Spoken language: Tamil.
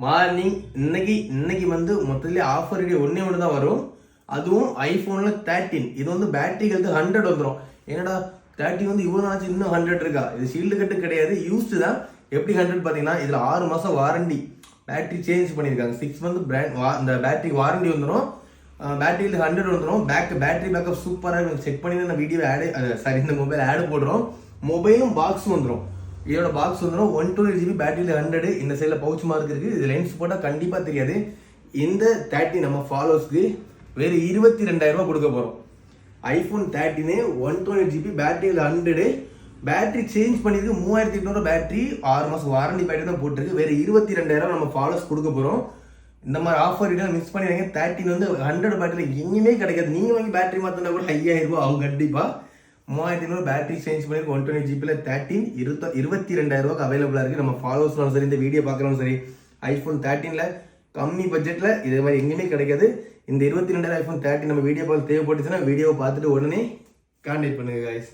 மார்னிங் இன்னைக்கு வந்து மொத்தத்திலே ஆஃபர் வீடியோ ஒன்று தான் வரும். அதுவும் ஐஃபோனில் 13. இது வந்து பேட்டரி ஹெல்த் 100 வந்துடும். என்னடா 30 வந்து இவ்வளோ ஆச்சு, இன்னும் 100 இருக்கா? இது ஷீல்டு கட்டு கிடையாது, யூஸ்டு தான். எப்படி 100 பார்த்தீங்கன்னா இதில் 6 மாதம் வாரண்டி, பேட்டரி சேஞ்ச் பண்ணியிருக்காங்க. 6 மந்த் இந்த பேட்டரி வாரண்டி வந்துடும். பேட்டரியில் 100 வந்துடும். பேட்டரி பேக்கப் சூப்பராக செக் பண்ணி நான் வீடியோ இந்த மொபைல் ஆடு போடுறோம். மொபைலும் பாக்ஸும் வந்துடும். இதோட பாக்ஸ் வந்துடும். 128 GB பேட்டரியில் 100. இந்த சைடில் பவுச் மார்க் இருக்குது. இது லென்ஸ் போட்டால் கண்டிப்பாக தெரியாது. இந்த 30 நம்ம ஃபாலோவர்ஸ்க்கு வேறு 22,000 கொடுக்க போகிறோம். ஐஃபோன் 13 128 GB பேட்டரியில் 100. பேட்டரி சேஞ்ச் பண்ணியிருக்கு. 3800 பேட்டரி, 6 மாதம் வாரண்டி பேட்டரி தான் போட்டிருக்கு. வேறு 22,000 நம்ம ஃபாலோவர்ஸ் கொடுக்க போகிறோம். இந்த மாதிரி ஆஃபர் இதெல்லாம் மிஸ் பண்ணிடுங்க. 13 வந்து 100 பேட்டரி எங்கேயுமே கிடைக்காது. நீங்கள் வாங்கி பேட்டரி மாற்றினா கூட 5000 ஆகும் கண்டிப்பாக. 3500 பேட்டரி சேஞ்ச் பண்ணி 128 GB 13 22,000 அவைலபிளாக இருக்குது. நம்ம ஃபாலோவர்ஸ்லாம் சரி, இந்த வீடியோ பார்க்குறோம் சரி, ஐஃபோன் 13 கம்மி பட்ஜெட்டில் இதே மாதிரி எங்கேயுமே கிடைக்காது. இந்த 22,000 ஐஃபோன் 13 நம்ம வீடியோ பார்த்து தேவைப்பட்டுச்சுன்னா வீடியோவை பார்த்துட்டு உடனே கான்டாக்ட் பண்ணுங்க guys.